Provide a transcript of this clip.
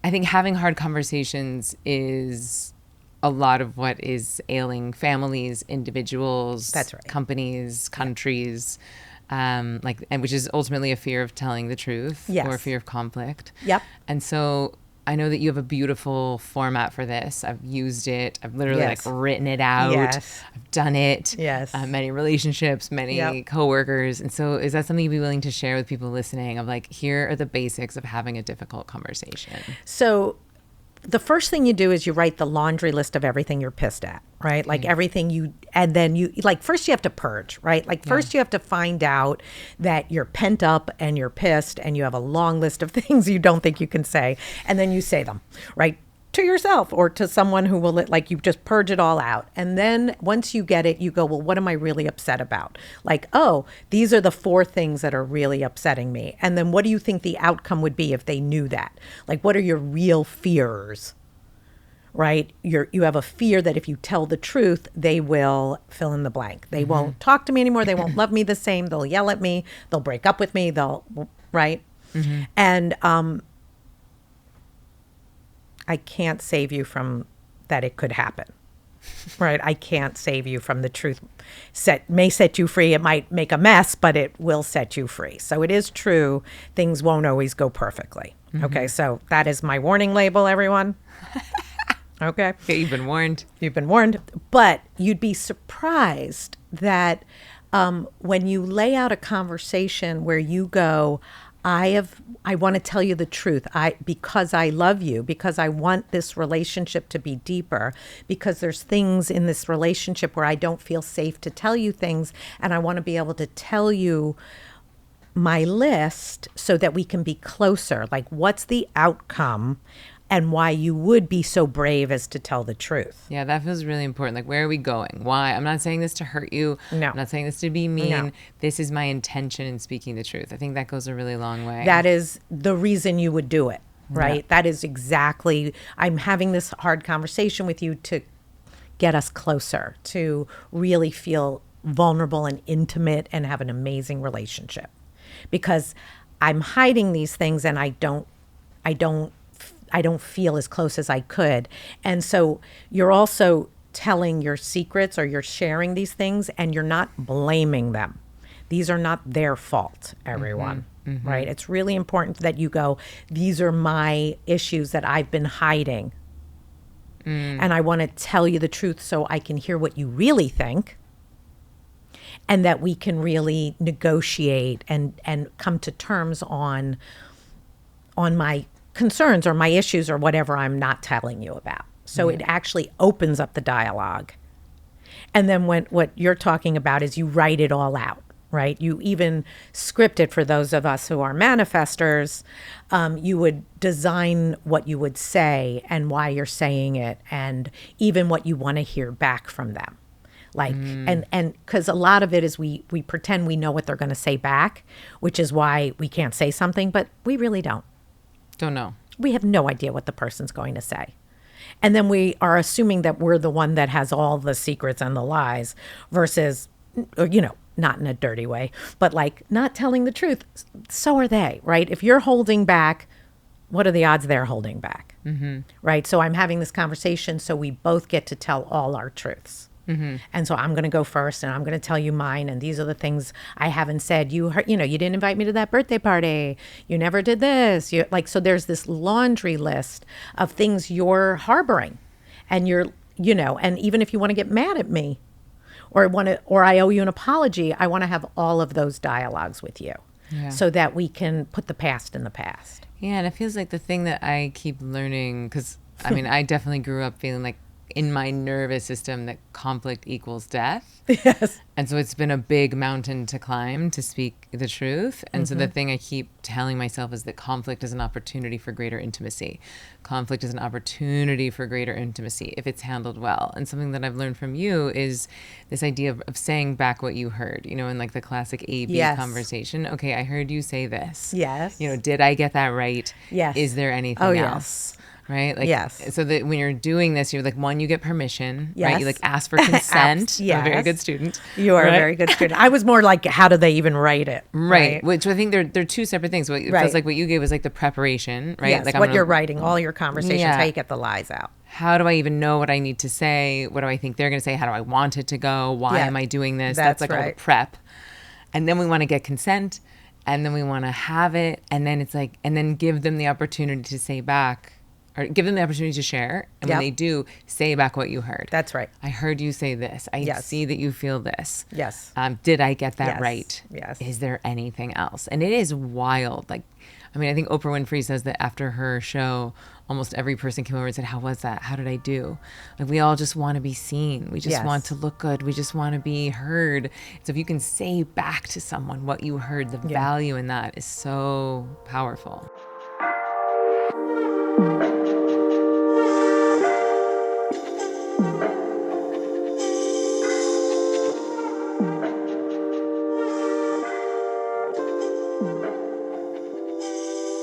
I think having hard conversations is a lot of what is ailing families, individuals, That's right. companies, countries, and which is ultimately a fear of telling the truth Yes. or a fear of conflict. Yep. And so I know that you have a beautiful format for this. I've used it. I've literally Yes. written it out. Yes. I've done it. Yes. Many relationships, many Yep. coworkers. And so is that something you'd be willing to share with people listening of here are the basics of having a difficult conversation? So the first thing you do is you write the laundry list of everything you're pissed at, right? Like everything and then you, first you have to purge, right? First you have to find out that you're pent up and you're pissed and you have a long list of things you don't think you can say. And then you say them, right? To yourself or to someone who will, you just purge it all out. And then once you get it, you go, well, what am I really upset about? Oh, these are the 4 things that are really upsetting me. And then what do you think the outcome would be if they knew that? What are your real fears? Right? You have a fear that if you tell the truth, they will fill in the blank. They won't talk to me anymore. They won't love me the same. They'll yell at me. They'll break up with me. Right? And, I can't save you from that it could happen, right? I can't save you from the truth. May set you free. It might make a mess, but it will set you free. So it is true. Things won't always go perfectly. Okay, so that is my warning label, everyone. Okay. You've been warned. You've been warned. But you'd be surprised that when you lay out a conversation where you go, I want to tell you the truth. Because I love you, because I want this relationship to be deeper, because there's things in this relationship where I don't feel safe to tell you things, and I want to be able to tell you my list so that we can be closer. What's the outcome? And why you would be so brave as to tell the truth. Yeah, that feels really important. Where are we going? Why? I'm not saying this to hurt you. No. I'm not saying this to be mean. No. This is my intention in speaking the truth. I think that goes a really long way. That is the reason you would do it, right? Yeah. That is exactly, I'm having this hard conversation with you to get us closer, to really feel vulnerable and intimate and have an amazing relationship. Because I'm hiding these things and I don't feel as close as I could. And so you're also telling your secrets or you're sharing these things and you're not blaming them. These are not their fault, everyone, right? It's really important that you go, these are my issues that I've been hiding. And I want to tell you the truth so I can hear what you really think and that we can really negotiate and come to terms on my concerns or my issues or whatever I'm not telling you about. So it actually opens up the dialogue. And then what you're talking about is you write it all out, right? You even script it for those of us who are manifestors. You would design what you would say and why you're saying it and even what you want to hear back from them. And because a lot of it is we pretend we know what they're going to say back, which is why we can't say something, but we really don't. Don't know. We have no idea what the person's going to say. And then we are assuming that we're the one that has all the secrets and the lies versus, not in a dirty way, but not telling the truth. So are they, right? If you're holding back, what are the odds they're holding back? Right? So I'm having this conversation so we both get to tell all our truths. And so I'm going to go first and I'm going to tell you mine. And these are the things I haven't said. You heard, you didn't invite me to that birthday party. You never did this. So there's this laundry list of things you're harboring and and even if you want to get mad at me or I owe you an apology, I want to have all of those dialogues with you so that we can put the past in the past. Yeah. And it feels like the thing that I keep learning, because I definitely grew up feeling in my nervous system that conflict equals death. Yes. And so it's been a big mountain to climb to speak the truth. And so the thing I keep telling myself is that conflict is an opportunity for greater intimacy. Conflict is an opportunity for greater intimacy if it's handled well. And something that I've learned from you is this idea of saying back what you heard, in the classic A-B conversation. Okay, I heard you say this. Yes. Did I get that right? Yes. Is there anything else? right? Like, Yes. so that when you're doing this, you're like, one, you get permission, right? Yes. You like ask for consent. Yes. I'm a very good student. You are a right? very good student. I was more like, how do they even write it? Right. Which I think they're two separate things. What it Right. feels like what you gave was like the preparation, right? Yes, Like what you're writing, all your conversations, Yeah. how you get the lies out. How do I even know what I need to say? What do I think they're going to say? How do I want it to go? Why Yeah. am I doing this? That's like all the right. prep. And then we want to get consent, and then we want to have it, and then it's like, and then give them the opportunity to say back, or give them the opportunity to share. And Yep. when they do, say back what you heard. That's right. I heard you say this. I Yes. see that you feel this. Yes. Did I get that Yes. right? Yes. Is there anything else? And it is wild. Like, I mean, I think Oprah Winfrey says that after her show, almost every person came over and said, how was that? How did I do? Like, we all just want to be seen. We just Yes. want to look good. We just want to be heard. So if you can say back to someone what you heard, the value in that is so powerful.